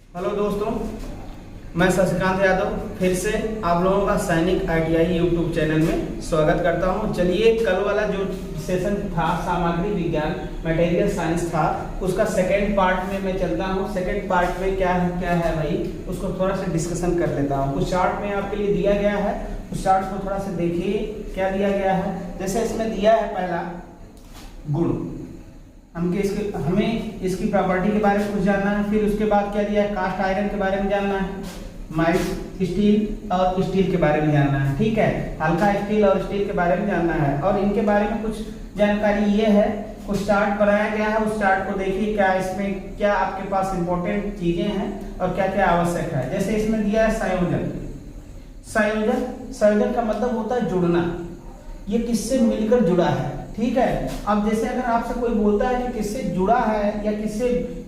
Hello दोस्तों, मैं शशिकांत यादव फिर से आप लोगों का सैनिक ITI यूट्यूब चैनल में स्वागत करता हूं। चलिए, कल वाला जो सेशन था सामग्री विज्ञान मटेरियल साइंस था, उसका सेकेंड पार्ट में मैं चलता हूं। सेकेंड पार्ट में क्या है भाई, उसको थोड़ा सा डिस्कशन कर लेता हूं। कुछ चार्ट में आपके लिए दिया गया है, उस चार्ट को थोड़ा सा देखिए क्या दिया गया है। जैसे इसमें दिया है पहला गुण, हमें इसकी प्रॉपर्टी के बारे में कुछ जानना है। फिर उसके बाद क्या दिया है, कास्ट आयरन के बारे में जानना है, माइल्ड स्टील और स्टील के बारे में जानना है। ठीक है, हल्का स्टील और स्टील के बारे में जानना है। और इनके बारे में कुछ जानकारी ये है, कुछ चार्ट बनाया गया है, उस चार्ट को देखिए क्या इसमें क्या आपके पास इंपॉर्टेंट चीजें हैं और क्या क्या आवश्यक है। जैसे इसमें दिया है संयोजन। संयोजन का मतलब होता है जुड़ना, ये किससे मिलकर जुड़ा है। ठीक है, अब जैसे अगर आपसे कोई बोलता है कि किससे जुड़ा है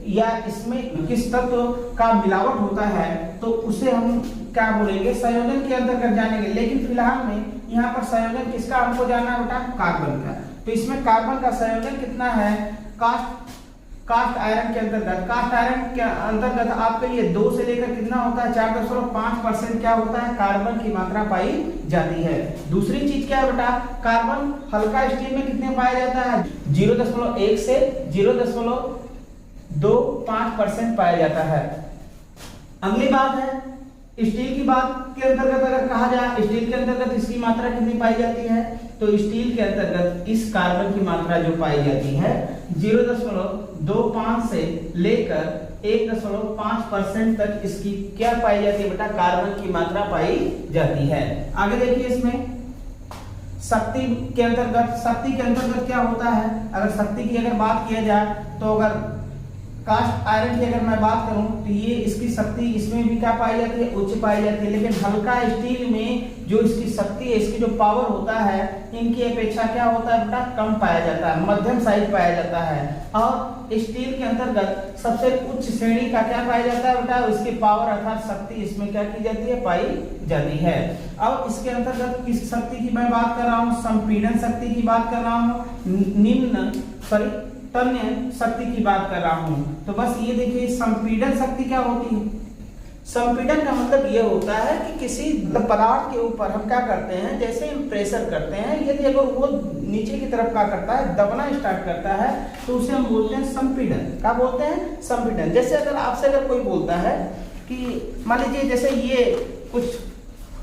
या इसमें किस तत्व का मिलावट होता है, तो उसे हम क्या बोलेंगे, संयोजन के अंतर्गत जानेंगे। लेकिन फिलहाल में यहाँ पर संयोजन किसका हमको जानना है बेटा, कार्बन का। तो इसमें कार्बन का संयोजन कितना है, कास्ट आयरन के अंतर्गत। कास्ट आयरन के अंतर्गत आपके लिए 2 से लेकर कितना होता है, 4.5% क्या होता है, कार्बन की मात्रा पाई जाती है। दूसरी चीज क्या है बेटा, कार्बन हल्का स्टील में कितने पाया जाता है, 0.1 से 0.25% पाया जाता है। अगली बात है स्टील की बात के अंतर्गत अगर कहा जाए, स्टील के अंतर्गत इसकी मात्रा कितनी पाई जाती है, तो स्टील के अंतर्गत इस कार्बन की मात्रा जो पाई जाती है 0.25 से लेकर 1.5% तक इसकी क्या पाई जाती है बेटा, कार्बन की मात्रा पाई जाती है। आगे देखिए, इसमें शक्ति के अंतर्गत क्या होता है। अगर शक्ति की अगर बात किया जाए, तो अगर कास्ट आयरन की अगर मैं बात करूं, तो ये इसकी शक्ति इसमें भी क्या पाई जाती है, उच्च पाई जाती है। लेकिन हल्का स्टील में जो इसकी शक्ति है, इसकी जो पावर होता है, इनकी अपेक्षा क्या होता है बेटा, कम पाया जाता है, मध्यम साइज पाया जाता है। और स्टील के अंतर्गत सबसे उच्च श्रेणी का क्या पाया जाता है बेटा, इसकी पावर अर्थात शक्ति इसमें क्या की जाती है, पाई जाती है। अब इसके अंतर्गत किस शक्ति की मैं बात कर रहा हूँ, संपीड़न शक्ति की बात कर रहा हूँ, तन्य शक्ति की बात कर रहा हूं। तो बस ये देखिए, संपीड़न शक्ति क्या होती है। संपीड़न का मतलब ये होता है कि किसी पदार्थ के ऊपर हम क्या करते हैं, जैसे हम प्रेशर करते हैं, यदि अगर वो नीचे की तरफ क्या करता है, दबना स्टार्ट करता है, तो उसे हम बोलते हैं संपीड़न। क्या बोलते हैं, संपीड़न। जैसे अगर आपसे अगर कोई बोलता है कि मान लीजिए जैसे ये कुछ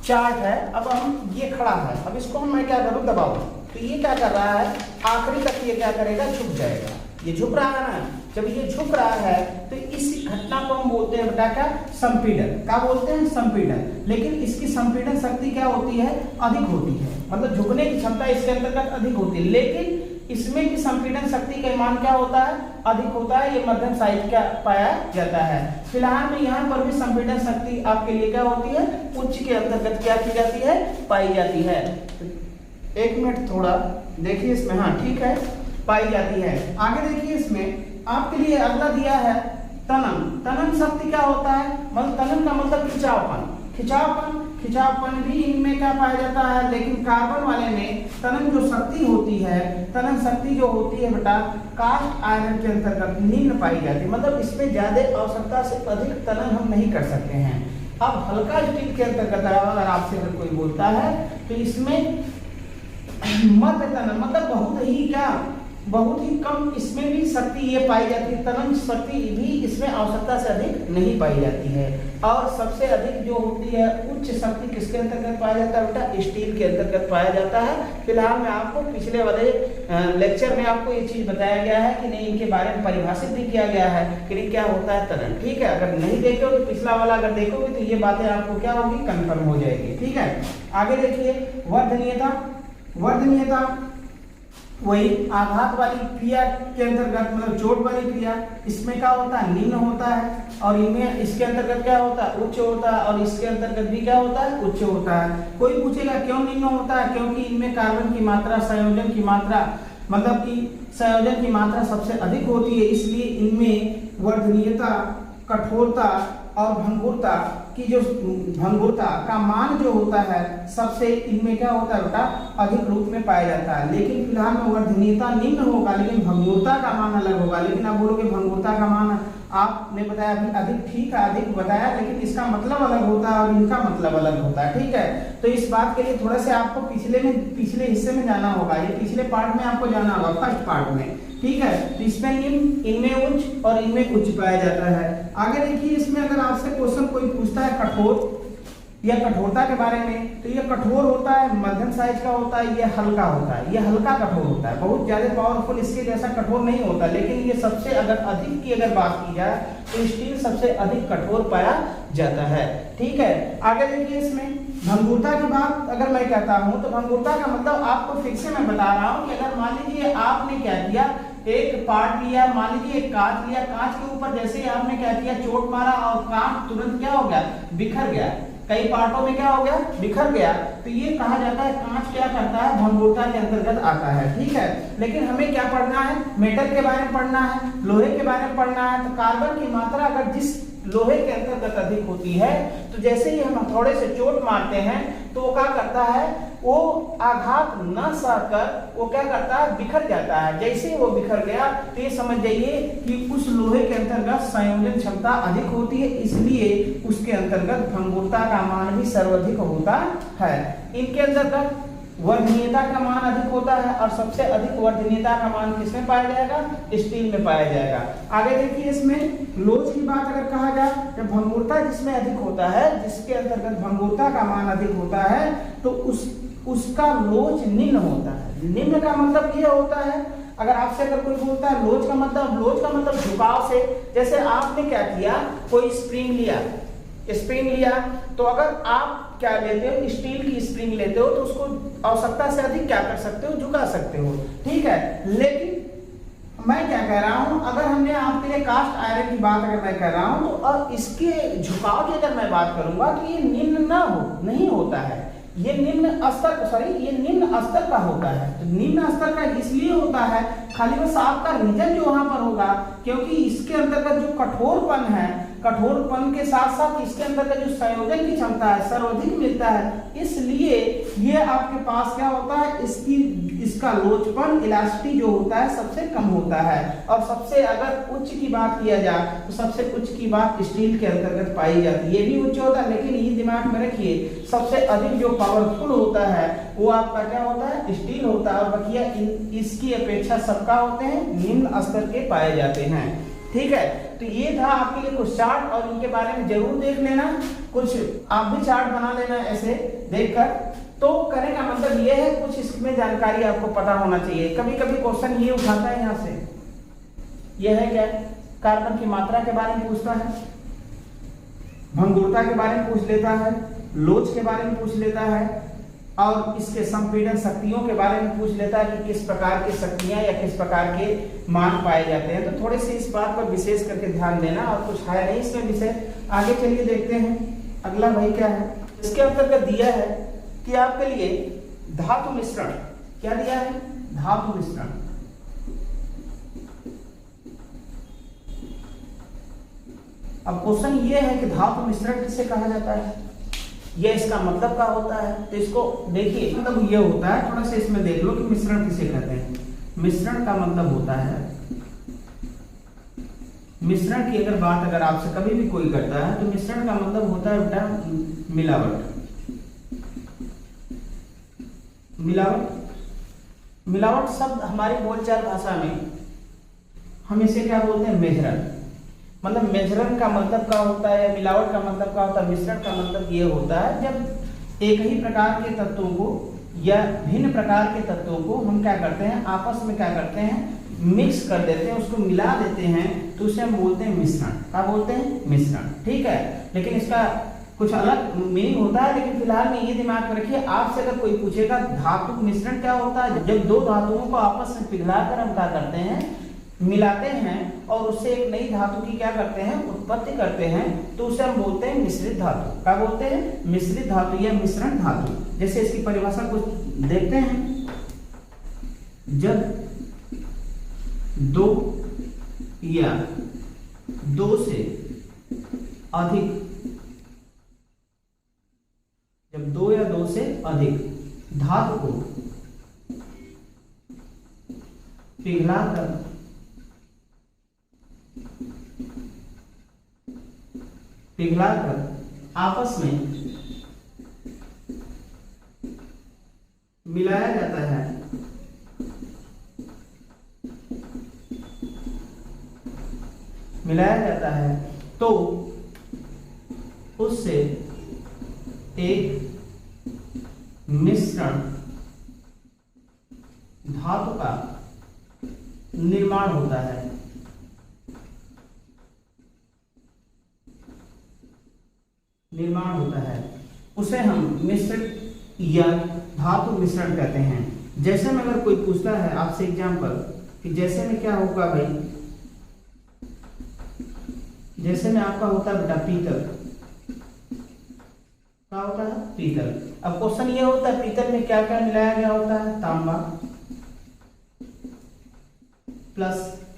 चार्ट है, अब हम ये खड़ा है, अब इसको मैं क्या करूं, दबाऊं, तो ये क्या कर रहा है, आखिरी तक ये क्या करेगा, झुक जाएगा। ये झुक रहा है ना, जब ये झुक रहा है तो इस घटना को हम बोलते हैं बेटा क्या, संपीड़न। क्या बोलते हैं, संपीड़न। लेकिन इसकी संपीड़न शक्ति क्या होती है, अधिक होती है, मतलब झुकने की क्षमता इसके अंतर्गत अधिक होती है। लेकिन इसमें भी संपीड़न शक्ति का मान क्या होता है, अधिक होता है, ये मध्यम साइज का पाया जाता है। फिलहाल में यहाँ पर भी संपीड़न शक्ति आपके लिए क्या होती है, उच्च के अंतर्गत क्या की जाती है, पाई जाती है। एक मिनट थोड़ा देखिए इसमें, हाँ ठीक है, पाई जाती है। आगे देखिए, इसमें आपके लिए अगला दिया है तनन शक्ति क्या होता है, मतलब तनन का मतलब खिंचावपन भी इनमें क्या पाया जाता है। लेकिन कार्बन वाले में तनन जो शक्ति होती है, तनन शक्ति जो होती है बेटा, कास्ट आयरन के अंतर्गत निम्न पाई जाती है, मतलब इसमें ज्यादा आवश्यकता से अधिक तनन हम नहीं कर सकते हैं। अब हल्का स्टील के अंतर्गत अगर आपसे अगर कोई बोलता है, तो इसमें मध्य तनन मतलब बहुत ही कम इसमें भी शक्ति ये पाई जाती है, तनन शक्ति भी इसमें आवश्यकता से अधिक नहीं पाई जाती है। और सबसे अधिक जो होती है उच्च शक्ति किसके अंतर्गत पाया जाता है बेटा, स्टील के अंतर्गत पाया जाता है। फिलहाल में आपको पिछले वाले लेक्चर में आपको ये चीज बताया गया है कि नहीं, इनके बारे में परिभाषित भी किया गया है कि क्या होता है तनन। ठीक है, अगर नहीं देखो तो पिछला वाला अगर देखोगे तो ये बातें आपको क्या होगी, कंफर्म हो जाएगी। ठीक है, आगे देखिए, वर्धनीयता वही आघात वाली क्रिया के अंतर्गत, मतलब चोट वाली क्रिया, इसमें क्या होता है, निम्न होता है। और इनमें इसके अंतर्गत क्या होता है, उच्च होता है। और इसके अंतर्गत भी क्या होता है, उच्च होता है। कोई पूछेगा क्यों निम्न होता है, क्योंकि इनमें कार्बन की मात्रा, संयोजन की मात्रा, मतलब कि संयोजन की मात्रा सबसे अधिक होती है, इसलिए इनमें वर्धनीयता, कठोरता और भंगुरता का मान जो होता है सबसे इनमें क्या होता है बेटा, अधिक रूप में पाया जाता है। लेकिन फिलहाल में वर्धनीयता निम्न होगा, लेकिन भंगुरता का मान अलग होगा। लेकिन आप बोलोगे भंगुरता का मान आपने बताया अभी अधिक, ठीक है अधिक बताया, लेकिन इसका मतलब अलग होता है और इनका मतलब अलग होता है, ठीक है। तो इस बात के लिए थोड़ा से आपको पिछले हिस्से में जाना होगा, ये पिछले पार्ट में आपको जाना होगा, फर्स्ट पार्ट में, ठीक है। तो इसमें निम्न, इनमें उच्च और इनमें उच्च पाया जाता है। आगे देखिए, इसमें अगर आपसे क्वेश्चन कोई पूछता है कठोर या कठोरता के बारे में, तो ये कठोर होता है, मध्यम साइज का होता है, ये हल्का होता है, ये हल्का कठोर होता है, बहुत ज्यादा पावरफुल इसके जैसा कठोर नहीं होता, लेकिन ये सबसे अगर अधिक की अगर बात की जाए तो स्टील सबसे अधिक कठोर पाया जाता है, ठीक है। आगे देखिए, इसमें भंगुरता की बात अगर मैं कहता हूं तो भंगुरता का मतलब आपको फिर से मैं बता रहा हूं कि अगर मान लीजिए आपने क्या किया, एक पार्ट लिया, मान लीजिए एक कांच लिया, कांच के ऊपर जैसे ही आपने क्या किया, चोट मारा और कांच तुरंत क्या हो गया, बिखर गया, कई पार्टों में क्या हो गया, बिखर गया, तो ये कहा जाता है कांच क्या करता है, भंगुरता के अंतर्गत आता है, ठीक है। लेकिन हमें क्या पढ़ना है, मेटल के बारे में पढ़ना है, लोहे के बारे में पढ़ना है। तो कार्बन की मात्रा अगर जिस लोहे के अंतर्गत अधिक होती है, तो जैसे ही हम हथौड़े से चोट मारते हैं तो वो क्या करता है, वो आघात न सहकर वो क्या करता है, बिखर जाता है। जैसे ही वो बिखर गया तो ये समझ जाइए कि उस लोहे के अंतर्गत संयोजन क्षमता अधिक होती है, इसलिए उसके अंतर्गत भंगुरता का मान भी सर्वाधिक होता है। इनके अंतर्गत वर्धनीयता का मान अधिक होता है और सबसे अधिक वर्धनीयता का मान किसमें पाया जाएगा, स्टील में पाया जाएगा। आगे देखिए, इसमें लोच की बात अगर कहा जाए, जब भंगुरता जिसमें अधिक होता है, जिसके अंतर्गत भंगुरता का मान अधिक होता है, तो उसका लोच निम्न होता है। निम्न का मतलब ये होता है, अगर आपसे अगर कोई बोलता है लोच का मतलब झुकाव से, जैसे आपने क्या किया, कोई स्प्रिंग लिया, तो अगर आप क्या लेते हो, स्टील की स्प्रिंग लेते हो, तो उसको आवश्यकता से अधिक क्या कर सकते हो, झुका सकते हो, ठीक है। लेकिन मैं क्या कह रहा हूं, अगर हमने आपके लिए कास्ट आयरन की बात अगर मैं कर रहा हूं, तो अब इसके झुकाव की अगर मैं बात करूंगा तो ये निम्न नहीं होता है, ये निम्न स्तर का होता है। तो निम्न स्तर का इसलिए होता है, खाली बस आपका रीजन जो वहां पर होगा, क्योंकि इसके अंतर्गत जो कठोरपन है, कठोरपन के साथ साथ इसके अंतर्गत जो संयोजन की क्षमता है सर्वाधिक मिलता है, इसलिए ये आपके पास क्या होता है, इसका लोचपन, इलास्टिसिटी जो होता है सबसे कम होता है। और सबसे अगर उच्च की बात किया जाए तो सबसे उच्च की बात स्टील के अंतर्गत पाई जाती है, ये भी उच्च होता है, लेकिन ये दिमाग में रखिए सबसे अधिक जो पावरफुल होता है वो आपका क्या होता है, स्टील होता है, और बकिया इसकी अपेक्षा सबका होते हैं निम्न स्तर के पाए जाते हैं, ठीक है। तो ये था आपके लिए कुछ चार्ट, और इनके बारे में जरूर देख लेना, कुछ आप भी चार्ट बना लेना ऐसे देखकर। तो कहने का मतलब ये है, कुछ इसमें जानकारी आपको पता होना चाहिए। कभी कभी क्वेश्चन ये उठाता है यहाँ से, ये है क्या, कार्बन की मात्रा के बारे में पूछता है, भंगुरता के बारे में पूछ लेता है, लोच के बारे में पूछ लेता है, और इसके संपीड़न शक्तियों के बारे में पूछ लेता है कि किस प्रकार की शक्तियां या किस प्रकार के मान पाए जाते हैं। तो थोड़े से इस बात पर विशेष करके ध्यान देना, और कुछ है नहीं इसमें विषय। आगे चलिए देखते हैं अगला भाई क्या है। इसके अंतर्गत दिया है कि आपके लिए धातु मिश्रण, क्या दिया है, धातु मिश्रण। अब क्वेश्चन ये है कि धातु मिश्रण किसे कहा जाता है, ये इसका मतलब क्या होता है। तो इसको देखिए, मतलब ये होता है, थोड़ा सा इसमें देख लो कि मिश्रण किसे कहते हैं। मिश्रण का मतलब होता है, मिश्रण की अगर बात अगर आपसे कभी भी कोई करता है तो मिश्रण का मतलब होता है बेटा मिलावट। मिलावट शब्द हमारी बोलचाल भाषा में हम इसे क्या बोलते हैं, मेजरन। मतलब मेजरन का मतलब क्या होता है, या मिलावट का मतलब क्या होता है, मिश्रण का मतलब ये होता है जब एक ही प्रकार के तत्वों को या भिन्न प्रकार के तत्वों को हम क्या करते हैं, आपस में क्या करते हैं, मिक्स कर देते हैं, उसको मिला देते हैं, तो उसे हम बोलते हैं मिश्रण। क्या बोलते हैं, मिश्रण, ठीक है। लेकिन इसका कुछ अलग मीनिंग होता है, लेकिन फिलहाल में ये दिमाग में रखिए, आपसे अगर कोई पूछेगा धातु मिश्रण क्या होता है, जब दो धातुओं को आपस में पिघलाकर हम क्या करते हैं, मिलाते हैं और उससे एक नई धातु की क्या करते हैं, उत्पत्ति करते हैं, तो उसे हम बोलते हैं मिश्रित धातु। क्या बोलते हैं, मिश्रित धातु या मिश्रण धातु। जैसे इसकी परिभाषा कुछ देखते हैं, जब दो या दो से अधिक, जब दो या दो से अधिक धातु को पिघलाकर आपस में मिलाया जाता है, तो उससे एक मिश्रण धातु का निर्माण होता है। उसे हम मिश्रित या धातु मिश्रण कहते हैं। जैसे में अगर कोई पूछता है आपसे एग्जांपल कि जैसे में क्या होगा भाई, जैसे में आपका होता है बेटा पीतल, क्या होता है पीतल। अब क्वेश्चन ये होता है पीतल में क्या क्या मिलाया गया होता है, तांबा प्लस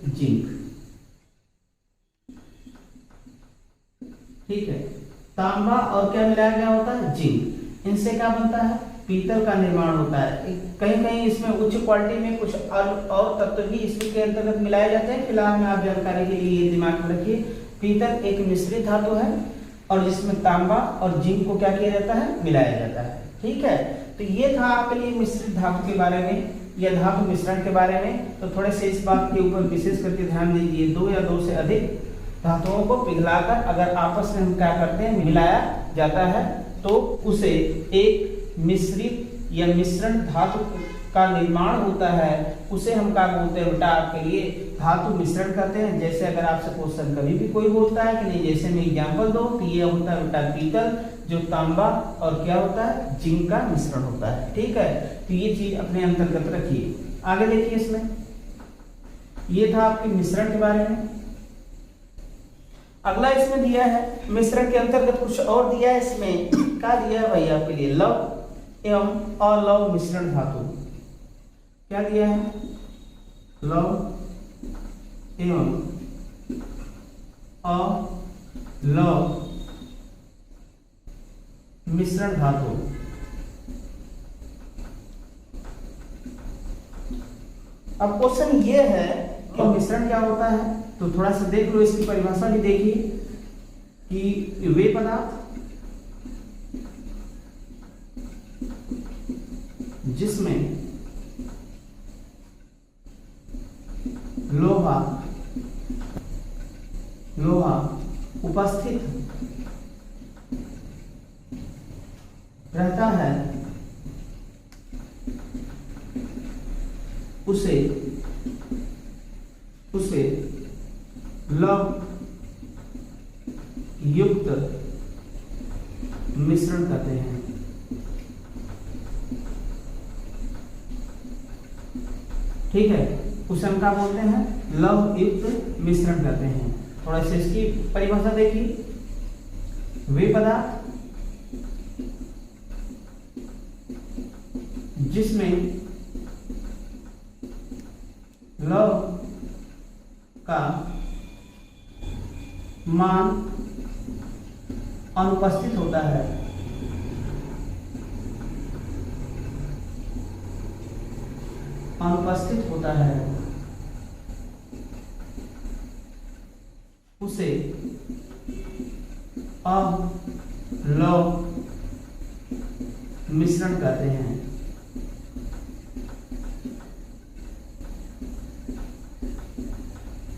जिंक, ठीक है। तांबा और क्या मिलाया गया होता है, जिंक। इनसे क्या बनता है, पीतल का निर्माण होता है। कहीं कहीं इसमें उच्च क्वालिटी में कुछ और तत्व भी इसमें के अंतर्गत मिलाए जाते हैं। फिलहाल में आप जानकारी के लिए दिमाग में रखिए, पीतल एक मिश्रित धातु है और जिसमें तांबा और जिंक को क्या किया जाता है, मिलाया जाता है, ठीक है। तो ये था आपके लिए मिश्रित धातु के बारे में या धातु मिश्रण के बारे में। तो थोड़े से इस बात के ऊपर विशेष करके ध्यान दीजिए, दो या दो से अधिक धातुओं को पिघलाकर अगर आपस में हम क्या करते हैं, मिलाया जाता है, तो उसे एक मिश्रित या मिश्रण धातु का निर्माण होता है। उसे हम क्या बोलते हैं बेटा, आपके लिए धातु मिश्रण कहते हैं। जैसे अगर आपसे क्वेश्चन कभी भी कोई बोलता है कि नहीं, जैसे मैं एग्जांपल दो कि ये होता है बेटा पीतल, जो तांबा और क्या होता है, जिंक का मिश्रण होता है, ठीक है। तो ये चीज अपने अंतर्गत रखिए। आगे देखिए, इसमें ये था आपके मिश्रण के बारे में। अगला इसमें दिया है मिश्रण के अंतर्गत कुछ और दिया है। इसमें क्या दिया है भाई आपके लिए, लव एवं अलव मिश्रण धातु। क्या दिया है, लव एवं अलव मिश्रण धातु। अब क्वेश्चन ये है कि मिश्रण क्या होता है, तो थोड़ा सा देख लो, इसकी परिभाषा भी देखिए कि वे पदार्थ जिसमें लोहा उपस्थित रहता है उसे लव युक्त मिश्रण कहते हैं। ठीक है, उसे हम क्या बोलते हैं, लव युक्त मिश्रण कहते हैं। थोड़ा सा इसकी परिभाषा देखिए, वे पदार्थ जिसमें लव का मान अनुपस्थित होता है, उसे अलव मिश्रण कहते हैं।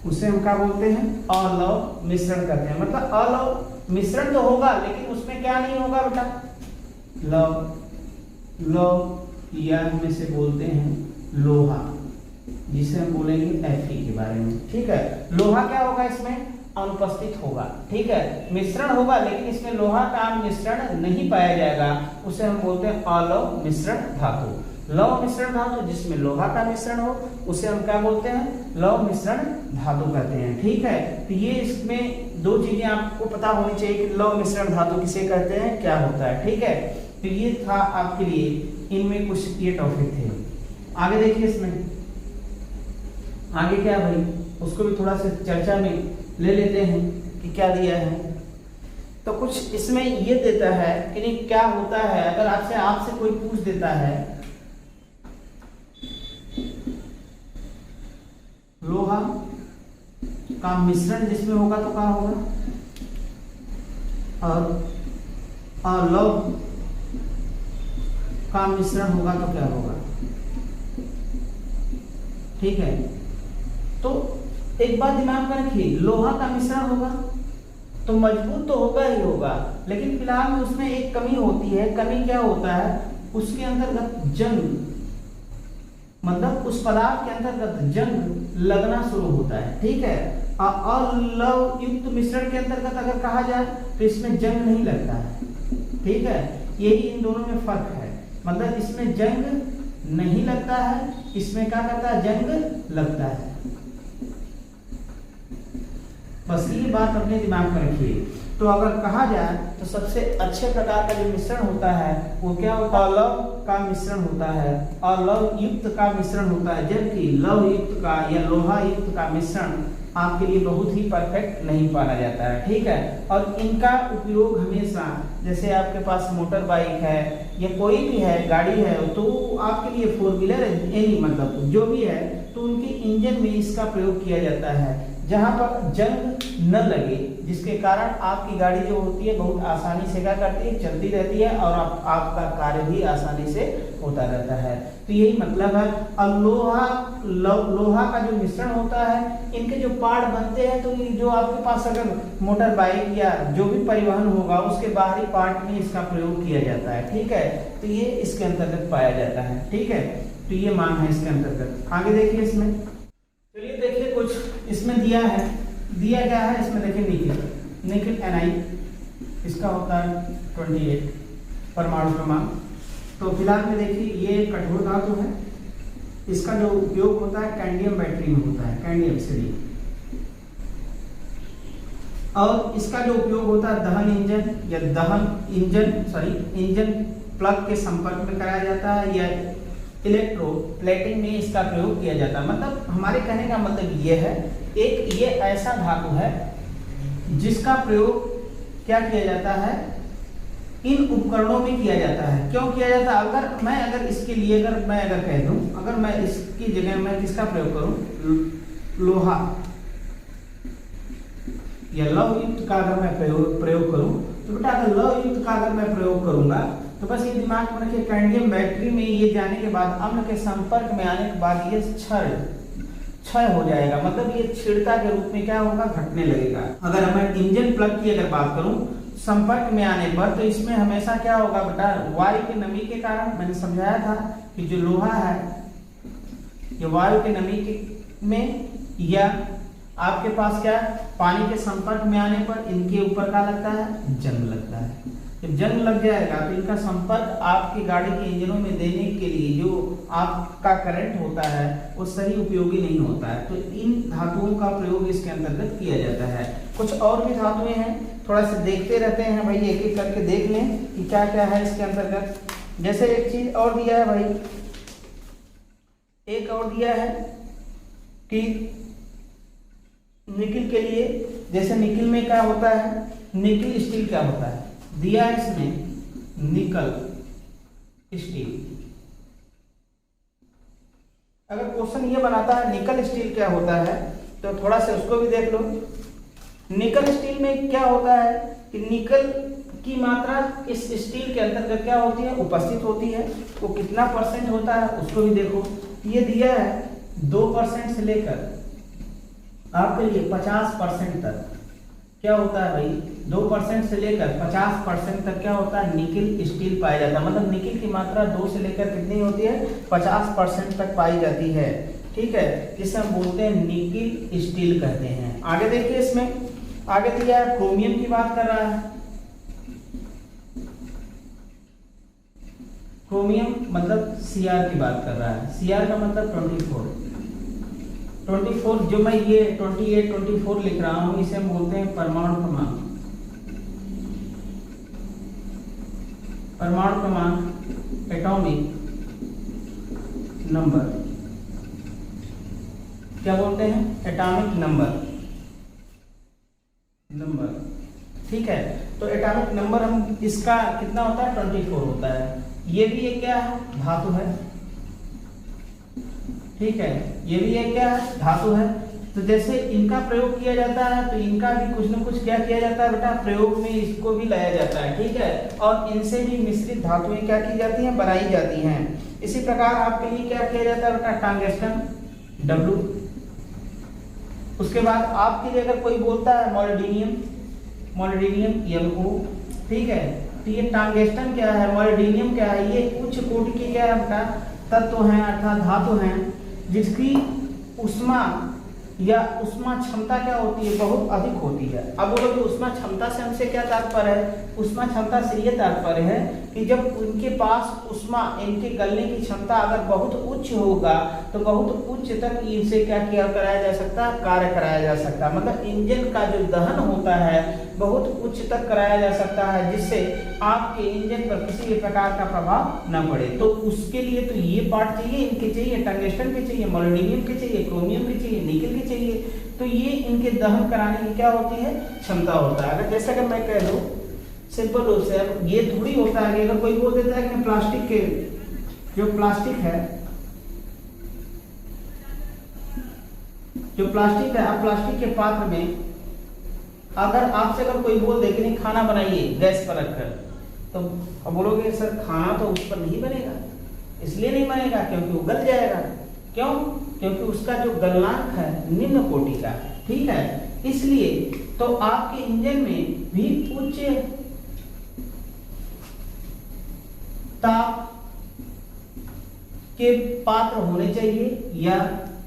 उसे हम क्या बोलते हैं, अलव मिश्रण कहते हैं। मतलब अलव मिश्रण तो होगा लेकिन उसमें क्या नहीं होगा बेटा, लव या में से बोलते हैं लोहा, जिसे हम बोलेंगे Fe के बारे में। ठीक है, लोहा क्या होगा, इसमें अनुपस्थित होगा। ठीक है, मिश्रण होगा लेकिन इसमें लोहा का मिश्रण नहीं पाया जाएगा, उसे हम बोलते हैं अलव मिश्रण धातु। लव मिश्रण धातु जिसमें लोहा का मिश्रण हो, उसे हम क्या बोलते हैं, लव मिश्रण धातु कहते हैं। ठीक है, तो ये इसमें दो चीजें आपको पता होनी चाहिए कि लव मिश्रण धातु किसे कहते हैं, क्या होता है। ठीक है, तो ये था आपके लिए, इनमें कुछ ये टॉपिक थे। आगे देखिए, इसमें आगे क्या भाई, उसको भी थोड़ा सा चर्चा में ले लेते हैं कि क्या दिया है। तो कुछ इसमें ये देता है कि नहीं क्या होता है, अगर आपसे कोई पूछ देता है लोहा का मिश्रण जिसमें होगा तो क्या होगा, और लौह का मिश्रण होगा तो क्या होगा? ठीक है, तो एक बात दिमाग में रखिए, लोहा का मिश्रण होगा तो मजबूत तो होगा ही होगा, लेकिन फिलहाल में उसमें एक कमी होती है। कमी क्या होता है? उसके अंतर्गत जंग, मतलब उस पदार्थ के अंतर्गत जंग लगना शुरू होता है। ठीक है, अलौह युक्त मिश्रण के अंतर्गत अगर कहा जाए तो इसमें जंग नहीं लगता है। ठीक है, यही इन दोनों में फर्क है, मतलब इसमें जंग नहीं लगता है, इसमें क्या करता है? जंग लगता है। बस ये बात अपने दिमाग में रखिए। तो अगर कहा जाए तो सबसे अच्छे प्रकार का जो मिश्रण होता है वो क्या होता है? लौह का मिश्रण होता है और लौह युक्त का मिश्रण होता है, जबकि लौह युक्त का या लोहा युक्त का मिश्रण आपके लिए बहुत ही परफेक्ट नहीं माना जाता है। ठीक है, और इनका उपयोग हमेशा, जैसे आपके पास मोटर बाइक है या कोई भी है गाड़ी है, तो आपके लिए फोर व्हीलर एनी मतलब जो भी है, तो उनके इंजन में इसका प्रयोग किया जाता है जहां पर जंग न लगे, जिसके कारण आपकी गाड़ी जो होती है बहुत आसानी से क्या करती है? चलती रहती है और आपका कार्य भी आसानी से होता रहता है। तो यही मतलब है। और लोहा का जो मिश्रण होता है, इनके जो पार्ट बनते हैं, तो जो आपके पास अगर मोटर बाइक या जो भी परिवहन होगा उसके बाहरी पार्ट में इसका प्रयोग किया जाता है। ठीक है, तो ये इसके अंतर्गत पाया जाता है। ठीक है, तो ये मान है इसके अंतर्गत। आगे देखिए इसमें, चलिए देखिए कुछ इसमें दिया है। दिया क्या है इसमें? देखिए निकिल Ni, इसका होता है 28 परमाणु क्रमांक। तो फिलहाल में देखिए ये कठोर धातु है, इसका जो उपयोग होता है कैडमियम बैटरी में होता है, कैडमियम से। और इसका जो उपयोग होता है दहन इंजन या इंजन प्लग के संपर्क में कराया जाता है या इलेक्ट्रोप्लेटिंग में इसका प्रयोग किया जाता है। मतलब हमारे कहने का मतलब ये है, एक ये ऐसा धातु है जिसका प्रयोग क्या किया जाता है? इन उपकरणों में किया जाता है। क्यों किया जाता है? अगर इसके लिए मैं कह दूं, अगर मैं इसकी जगह मैं किसका प्रयोग करूं? लोहा या लौह युक्त का अगर मैं प्रयोग करूं, तो बेटा अगर लौह युक्त का अगर मैं प्रयोग करूंगा तो बस ये दिमाग में रखिए, कैडमियम बैटरी में ये जाने के बाद, अम्ल के संपर्क में आने के बाद ये क्षय हो जाएगा, मतलब ये छिड़ता के रूप में क्या होगा? घटने लगेगा। अगर मैं इंजन प्लग की अगर बात करूं, संपर्क में आने पर, तो इसमें हमेशा क्या होगा बेटा? वायु की नमी के कारण, मैंने समझाया था कि जो लोहा है ये वायु की नमी में या आपके पास क्या पानी के संपर्क में आने पर इनके ऊपर क्या लगता है? जंग लगता है। जब जंग लग जाएगा तो इनका संपर्क आपकी गाड़ी के इंजनों में देने के लिए जो आपका करंट होता है वो सही उपयोगी नहीं होता है। तो इन धातुओं का प्रयोग इसके अंतर्गत किया जाता है। कुछ और भी धातुएं हैं, थोड़ा सा देखते रहते हैं भाई, एक एक करके देख लें कि क्या क्या है इसके अंतर्गत। जैसे एक चीज और दिया है भाई, एक और दिया है कि निकिल के लिए, जैसे निकिल में क्या होता है? निकिल स्टील क्या होता है? दिया है इसमें निकल स्टील। अगर क्वेश्चन ये बनाता है निकल स्टील क्या होता है, तो थोड़ा सा उसको भी देख लो। निकल स्टील में क्या होता है कि निकल की मात्रा इस स्टील के अंतर्गत क्या होती है? उपस्थित होती है। वो कितना परसेंट होता है उसको भी देखो। ये दिया है 2% से लेकर आपके लिए 50% तक क्या होता है भाई? 2% से लेकर 50% तक क्या होता है? निकिल स्टील पाया जाता है। मतलब निकिल की मात्रा 2 से लेकर कितनी होती है? 50% तक पाई जाती है। ठीक है, जिसे हम बोलते हैं निकिल स्टील कहते हैं। आगे देखिए इसमें आगे दिया है क्रोमियम की बात कर रहा है। क्रोमियम मतलब Cr की बात कर रहा है। Cr का मतलब 24, जो मैं ये 28, 24 लिख रहा हूं, इसे हम बोलते हैं परमाणु क्रमांक। परमाणु क्रमांक एटॉमिक नंबर क्या बोलते हैं? Atomic number. ठीक है, तो एटॉमिक नंबर हम इसका कितना होता है? 24 होता है। ये भी एक क्या है? धातु है। ठीक है, ये भी एक क्या है? धातु है। तो जैसे इनका प्रयोग किया जाता है तो इनका भी कुछ न कुछ क्या किया जाता है बेटा, प्रयोग में इसको भी लाया जाता है, ठीक है। और इनसे भी मिश्रित धातुएं क्या की जाती हैं, बनाई जाती हैं। इसी प्रकार आपके लिए क्या किया जाता है बेटा, टंगस्टन W। उसके बाद आपके लिए अगर कोई बोलता है मोलिब्डेनियम, मोलिब्डेनियम MO, ठीक है। तो ये टंगस्टन क्या है, मोलिब्डेनियम क्या है, ये उच्च कोटि के क्या है बेटा, तत्व हैं अर्थात धातु हैं जिसकी ऊष्मा या ऊष्मा क्षमता क्या होती है, बहुत अधिक होती है। अब बोलो कि ऊष्मा क्षमता से हमसे क्या तात्पर्य है, ऊष्मा क्षमता से ये तात्पर्य है कि जब उनके पास ऊष्मा, इनके गलने की क्षमता अगर बहुत उच्च होगा तो बहुत उच्च तक इनसे क्या किया कराया जा सकता है, कार्य कराया जा सकता है। मतलब इंजन का जो दहन होता है बहुत उच्च तक कराया जा सकता है, जिससे आपके इंजन पर किसी भी प्रकार का प्रभाव न पड़े। तो उसके लिए तो ये पार्ट चाहिए, इनके चाहिए, टंगस्टन के चाहिए, मोलिब्डेनियम के चाहिए, क्रोमियम के चाहिए, निकल के चाहिए। तो ये इनके दहन कराने की क्या होती है, क्षमता होता है। अगर जैसे अगर मैं कह दूं सिंपल रूप से, अब ये थोड़ी होता है कि अगर कोई बोल देता है कि प्लास्टिक के, जो प्लास्टिक है, जो प्लास्टिक है, आप प्लास्टिक के पात्र में अगर आपसे अगर कोई बोल दे कि नहीं खाना बनाइए गैस पर रखकर, तो अब बोलोगे सर खाना तो उस पर नहीं बनेगा। इसलिए नहीं बनेगा क्योंकि वो गल जाएगा। क्यों? क्योंकि उसका जो गलनांक है निम्न कोटि का, ठीक है। इसलिए तो आपके इंजन में भी उच्च ताप के पात्र होने चाहिए या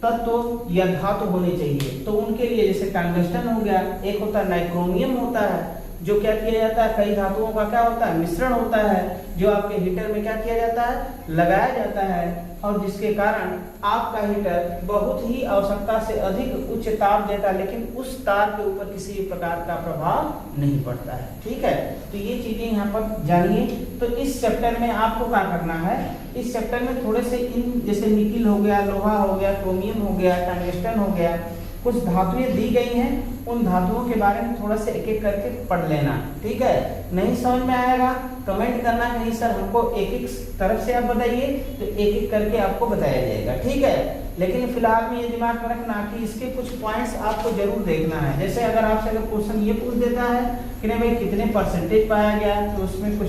तत्व या धातु होने चाहिए। तो उनके लिए जैसे टंगस्टन हो गया, एक होता है नाइक्रोमियम होता है, जो क्या किया जाता है, कई धातुओं का क्या होता है, मिश्रण होता है, जो आपके हीटर में क्या किया जाता है, लगाया जाता है, और जिसके कारण आपका हीटर बहुत ही आवश्यकता से अधिक उच्च ताप देता है, लेकिन उस तार के ऊपर किसी भी प्रकार का प्रभाव नहीं पड़ता है, ठीक है। तो ये चीजें यहाँ पर जानिए। तो इस चैप्टर में आपको क्या करना है, इस चैप्टर में थोड़े से इन जैसे निकिल हो गया, लोहा हो गया, क्रोमियम हो गया, टंगस्टन हो गया, कुछ धातुएं दी गई हैं, उन धातुओं के बारे में थोड़ा सा एक एक करके पढ़ लेना, ठीक है। नहीं समझ में आएगा कमेंट करना, नहीं सर हमको एक एक तरफ से आप बताइए, तो एक एक करके आपको बताया जाएगा, ठीक है। लेकिन फिलहाल में ये दिमाग में रखना कि इसके कुछ पॉइंट्स आपको जरूर देखना है। जैसे अगर आपसे अगर क्वेश्चन ये पूछ देता है कि नहीं भाई कितने परसेंटेज पाया गया, तो उसमें कुछ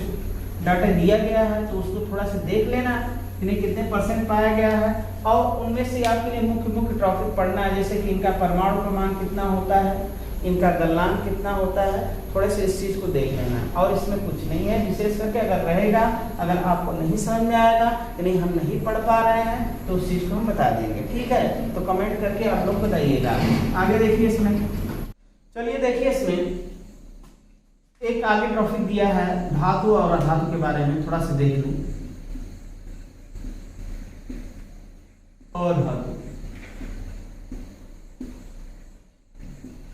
डाटा दिया गया है, तो उसको थोड़ा सा देख लेना कि कितने परसेंट पाया गया है, और उनमें से आपके लिए मुख्य टॉपिक पढ़ना है, जैसे कि इनका परमाणु क्रमांक कितना होता है, इनका गलनांक कितना होता है, थोड़े से इस चीज को देख लेना। और इसमें कुछ नहीं है विशेष करके, अगर रहेगा, अगर आपको नहीं समझ में आएगा कि नहीं हम नहीं पढ़ पा रहे हैं, तो उस चीज को हम बता देंगे, ठीक है। तो कमेंट करके आप लोग बताइएगा। आगे देखिए इसमें, चलिए देखिए इसमें एक आगे टॉपिक दिया है धातु और अधातु के बारे में, थोड़ा सा देख लूं। और धातु,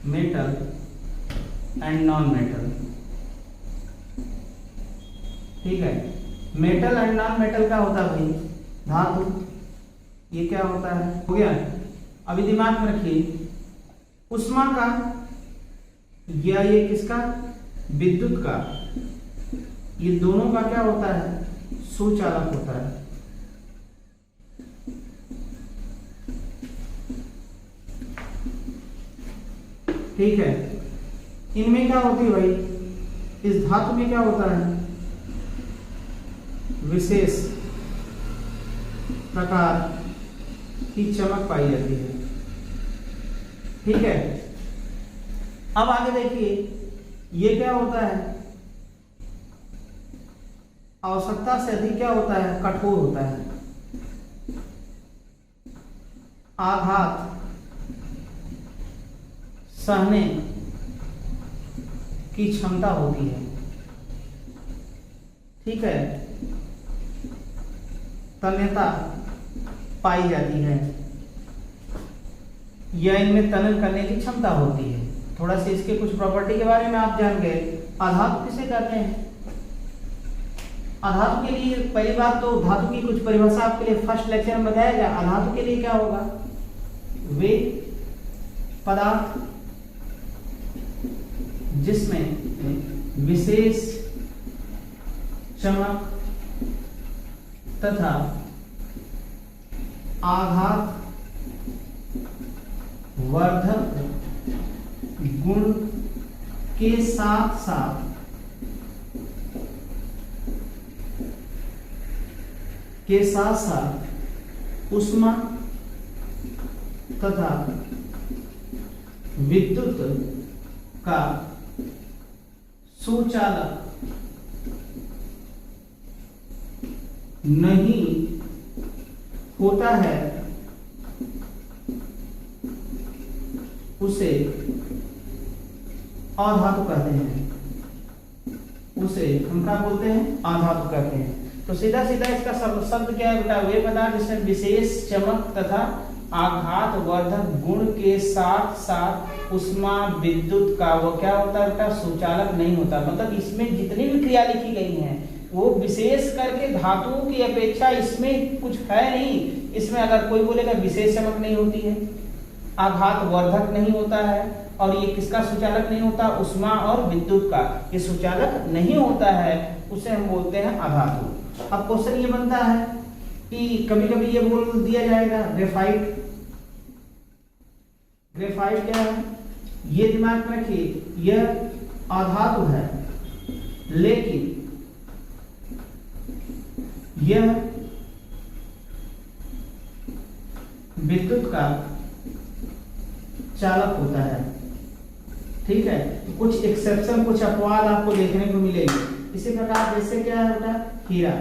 मेटल एंड नॉन मेटल, ठीक है। मेटल एंड नॉन मेटल क्या होता है भाई, धातु, ये क्या होता है, हो गया। अभी दिमाग में रखिए, उष्मा का या ये किसका, विद्युत का, ये दोनों का क्या होता है, सुचालक होता है, ठीक है। इनमें क्या होती है भाई, इस धातु में क्या होता है, विशेष प्रकार की चमक पाई जाती है, ठीक है। अब आगे देखिए, ये क्या होता है, आवश्यकता से अधिक क्या होता है, कठोर होता है, आघात सहने की क्षमता होती है, ठीक है। तन्यता पाई जाती है, या इनमें तनन करने की क्षमता होती है। थोड़ा सा इसके कुछ प्रॉपर्टी के बारे में आप जान गए। अधातु किसे कहते हैं, अधातु के लिए पहली बात तो धातु की कुछ परिभाषा आपके लिए फर्स्ट लेक्चर में बताया गया। अधातु के लिए क्या होगा, वे पदार्थ जिसमें विशेष चमक तथा आघात वर्धक गुण के साथ साथ ऊष्मा तथा विद्युत का सुचालक नहीं होता है, उसे अधातु कहते हैं। उसे हम क्या बोलते हैं? अधातु कहते हैं। तो सीधा सीधा इसका शब्द क्या है बेटा? वे पदार्थ जिसमें विशेष चमक तथा आघात वर्धक गुण के साथ साथ ऊष्मा विद्युत का वो क्या होता है बेटा? सुचालक नहीं होता। मतलब इसमें जितनी भी क्रिया लिखी गई हैं वो विशेष करके धातुओं की अपेक्षा इसमें कुछ है नहीं। इसमें अगर कोई बोलेगा विशेष चमक नहीं होती है, आघात वर्धक नहीं होता है, और ये किसका सुचालक नहीं होता? ऊष्मा और विद्युत का ये सुचालक नहीं होता है, उसे हम बोलते हैं अधातु। अब क्वेश्चन ये बनता है कि कभी कभी ये बोल दिया जाएगा ग्रेफाइट। ग्रेफाइट क्या है? ये दिमाग में रखिए, यह अधातु है लेकिन यह विद्युत का चालक होता है। ठीक है, तो कुछ एक्सेप्शन, कुछ अपवाद आपको देखने को मिलेगी। इसी प्रकार जैसे क्या है बेटा? हीरा।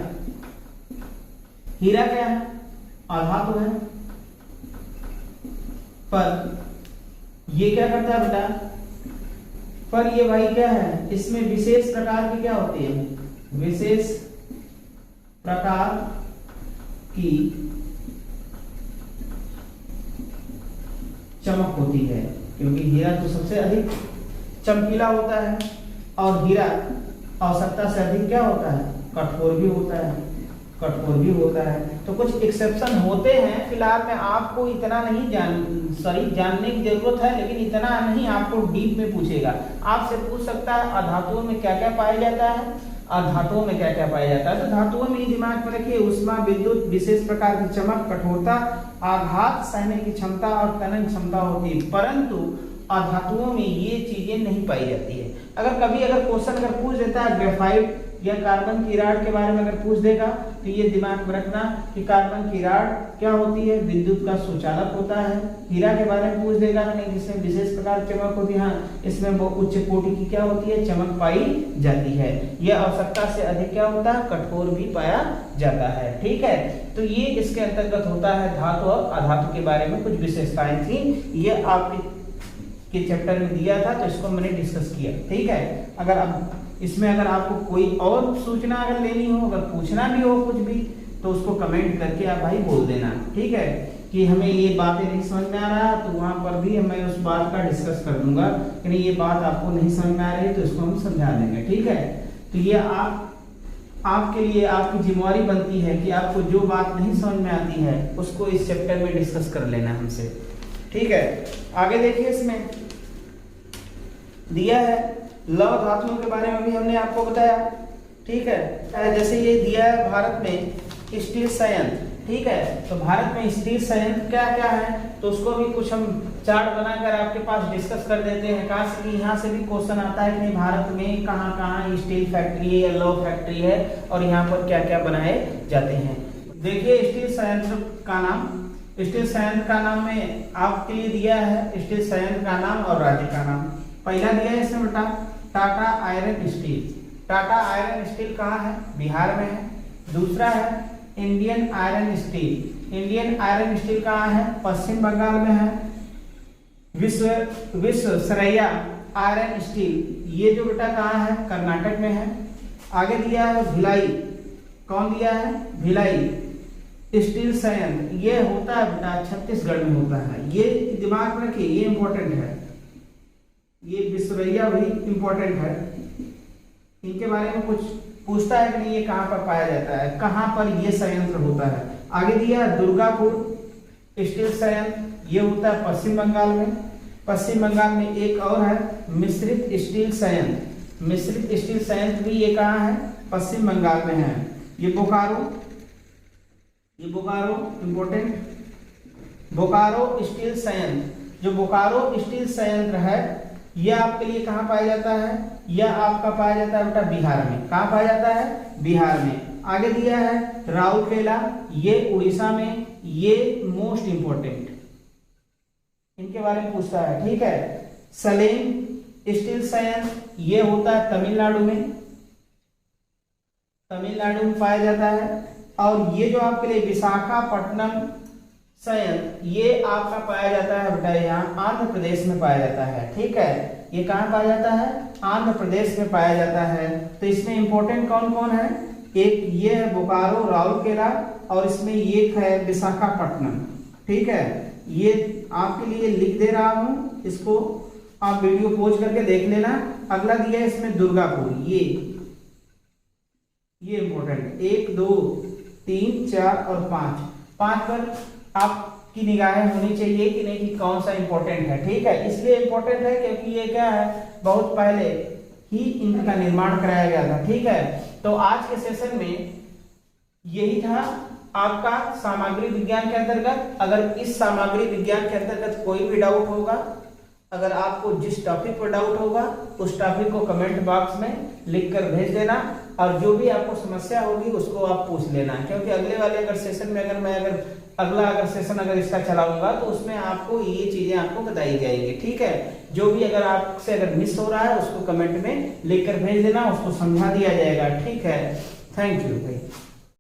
हीरा क्या है? अधातु है, पर ये क्या करता है बेटा? पर ये भाई क्या है? इसमें विशेष प्रकार की क्या होती है? विशेष प्रकार की चमक होती है, क्योंकि हीरा तो सबसे अधिक चमकीला होता है और हीरा आवश्यकता से अधिक क्या होता है? कठोर भी होता है। कठोर भी होता है। तो कुछ एक्सेप्शन होते हैं। फिलहाल में आपको इतना नहीं जानने की जरूरत है, लेकिन इतना नहीं आपको डीप में पूछेगा। आपसे पूछ सकता है अधातुओं में क्या क्या पाया जाता है, अधातुओं में क्या क्या पाया जाता है। तो धातुओं में दिमाग में रखिए, ऊष्मा विद्युत विशेष प्रकार की चमक, कठोरता, आघात सहने की क्षमता और तनन क्षमता होती है, परंतु अधातुओं में ये चीजें नहीं पाई जाती है। अगर क्वेश्चन अगर पूछ देता है ग्रेफाइट या कार्बन की राड के बारे में अगर पूछ देगा तो ये दिमाग में रखना कि कार्बन की राड क्या होती है? विद्युत का सुचालक होता है। हीरा के बारे में पूछ देगा कि नहीं, जिसमें विशेष प्रकार चमक होती है, हाँ इसमें वो उच्च कोटि की क्या होती है? चमक पाई जाती है। यह आवश्यकता से अधिक क्या होता है? कठोर भी पाया जाता है। ठीक है, तो ये इसके अंतर्गत होता है धातु और अधातु के बारे में कुछ विशेषताएं थी। ये आपके चैप्टर में दिया था, तो इसको मैंने डिस्कस किया। ठीक है, अगर अब इसमें अगर आपको कोई और सूचना अगर लेनी हो, अगर पूछना भी हो कुछ भी, तो उसको कमेंट करके आप भाई बोल देना। ठीक है, कि हमें ये बातें नहीं समझ में आ रहा, तो वहां पर भी मैं उस बात का डिस्कस कर दूंगा कि नहीं ये बात आपको नहीं समझ में आ रही है, तो इसको हम समझा देंगे। ठीक है, तो ये आपके लिए आपकी जिम्मेवारी बनती है कि आपको जो बात नहीं समझ में आती है उसको इस चैप्टर में डिस्कस कर लेना हमसे। ठीक है, आगे देखिए, इसमें दिया है लौह धातुओं के बारे में भी हमने आपको बताया। ठीक है, जैसे ये दिया है भारत में स्टील संयंत्र। ठीक है, तो भारत में स्टील संयंत्र क्या क्या है, तो उसको भी कुछ हम चार्ट बनाकर आपके पास डिस्कस कर देते हैं। काश कि यहाँ से भी क्वेश्चन आता है कि नहीं भारत में कहाँ कहाँ स्टील फैक्ट्री है या लौह फैक्ट्री है और यहाँ पर क्या क्या बनाए जाते हैं। देखिए, स्टील संयंत्र का नाम, स्टील संयंत्र का नाम में आपके लिए दिया है स्टील संयंत्र का नाम और राज्य का नाम। पहला दिया है इसमें बेटा Tata iron steel. Tata iron steel कहाँ है? बिहार में है। दूसरा है Indian iron steel. Indian iron steel कहाँ है? पश्चिम बंगाल में है। विश्वेश्वरैया आयरन स्टील, ये जो बेटा कहाँ है? कर्नाटक में है। आगे दिया है भिलाई। कौन दिया है? भिलाई स्टील संयंत्र, ये होता है बेटा छत्तीसगढ़ में होता है। ये दिमाग में रखिए, ये इंपॉर्टेंट है। ये विश्वेश्वरैया भी इंपॉर्टेंट है। इनके बारे में कुछ पूछता है कि नहीं, ये कहाँ पर पाया जाता है, कहाँ पर ये संयंत्र होता है। आगे दिया है दुर्गापुर स्टील संयंत्र, ये होता है पश्चिम बंगाल में। पश्चिम बंगाल में एक और है मिश्रित स्टील संयंत्र। मिश्रित स्टील संयंत्र भी ये कहाँ है? पश्चिम बंगाल में है। ये बोकारो इंपॉर्टेंट, बोकारो स्टील संयंत्र, जो बोकारो स्टील संयंत्र है यह आपके लिए कहाँ पाया जाता है, यह आपका पाया जाता है बेटा बिहार में। कहाँ पाया जाता है, बिहार में। आगे दिया है राउरकेला, ये उड़ीसा में, ये मोस्ट इंपोर्टेंट इनके बारे में पूछता है, ठीक है। सलेम स्टील संयंत्र ये होता है तमिलनाडु में, तमिलनाडु में पाया जाता है। और ये जो आपके लिए विशाखापट्टनम संयंत्र ये आपका पाया जाता है बेटा यहाँ आंध्र प्रदेश में पाया जाता है, ठीक है। ये कहाँ पाया जाता है, आंध्र प्रदेश में पाया जाता है। तो इसमें इंपॉर्टेंट कौन कौन है, एक ये है बोकारो राउरकेला और इसमें ये है विशाखापट्टनम, ठीक है। ये आपके लिए लिख दे रहा हूं, इसको आप वीडियो पॉज करके देख लेना। अगला दिया है इसमें दुर्गापुर, ये इंपॉर्टेंट, 1 2 3 4 और 5 पर आपकी निगाहें होनी चाहिए कि नहीं कि कौन सा इंपॉर्टेंट है, ठीक है। इसलिए इंपॉर्टेंट है क्योंकि ये क्या है, बहुत पहले ही इनका निर्माण कराया गया था, ठीक है। तो आज के सेशन में यही था आपका सामग्री विज्ञान के अंतर्गत। अगर इस सामग्री विज्ञान के अंतर्गत कोई भी डाउट होगा, अगर आपको जिस टॉपिक पर डाउट होगा उस टॉपिक को कमेंट बॉक्स में लिखकर भेज देना और जो भी आपको समस्या होगी उसको आप पूछ लेना, क्योंकि अगले वाले अगर सेशन में अगर सेशन अगर इसका चलाऊंगा तो उसमें आपको ये चीजें आपको बताई जाएंगी, ठीक है। जो भी अगर आपसे अगर मिस हो रहा है उसको कमेंट में लिखकर भेज देना, उसको समझा दिया जाएगा, ठीक है। थैंक यू भाई।